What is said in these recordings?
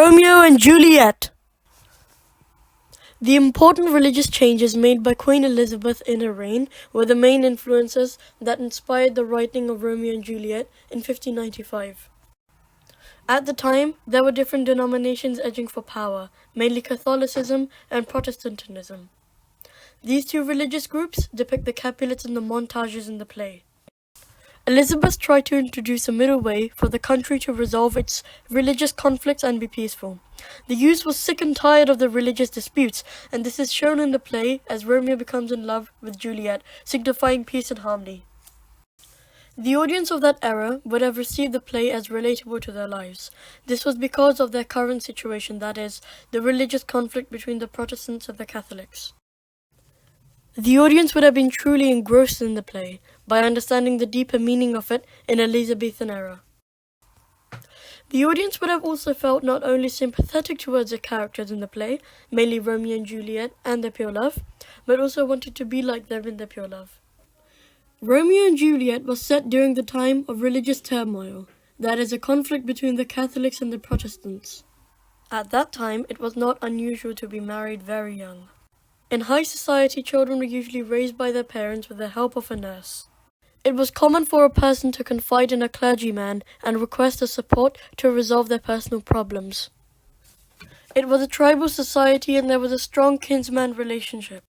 Romeo and Juliet. The important religious changes made by Queen Elizabeth in her reign were the main influences that inspired the writing of Romeo and Juliet in 1595. At the time, there were different denominations edging for power, mainly Catholicism and Protestantism. These two religious groups depict the Capulets and the montages in the play. Elizabeth tried to introduce a middle way for the country to resolve its religious conflicts and be peaceful. The youth was sick and tired of the religious disputes, and this is shown in the play as Romeo becomes in love with Juliet, signifying peace and harmony. The audience of that era would have received the play as relatable to their lives. This was because of their current situation, that is, the religious conflict between the Protestants and the Catholics. The audience would have been truly engrossed in the play by understanding the deeper meaning of it in Elizabethan era. The audience would have also felt not only sympathetic towards the characters in the play, mainly Romeo and Juliet and their pure love, but also wanted to be like them in their pure love. Romeo and Juliet was set during the time of religious turmoil, that is, a conflict between the Catholics and the Protestants. At that time, it was not unusual to be married very young. In high society, children were usually raised by their parents with the help of a nurse. It was common for a person to confide in a clergyman and request a support to resolve their personal problems. It was a tribal society and there was a strong kinsman relationship.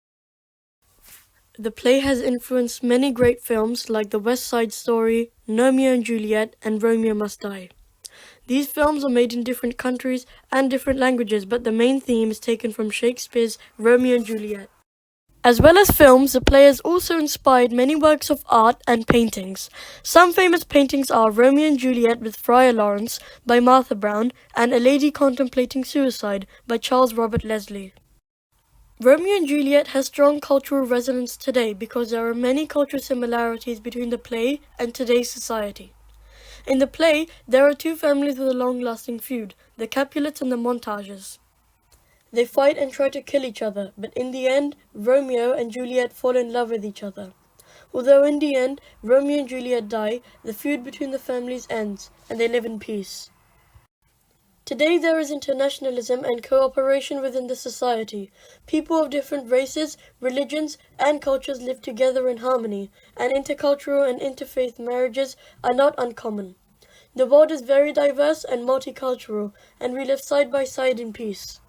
The play has influenced many great films like The West Side Story, Romeo and Juliet, and Romeo Must Die. These films are made in different countries and different languages, but the main theme is taken from Shakespeare's Romeo and Juliet. As well as films, the play has also inspired many works of art and paintings. Some famous paintings are Romeo and Juliet with Friar Lawrence by Martha Brown and A Lady Contemplating Suicide by Charles Robert Leslie. Romeo and Juliet has strong cultural resonance today because there are many cultural similarities between the play and today's society. In the play, there are two families with a long-lasting feud, the Capulets and the Montages. They fight and try to kill each other, but in the end, Romeo and Juliet fall in love with each other. Although in the end, Romeo and Juliet die, the feud between the families ends, and they live in peace. Today there is internationalism and cooperation within the society. People of different races, religions, and cultures live together in harmony, and intercultural and interfaith marriages are not uncommon. The world is very diverse and multicultural, and we live side by side in peace.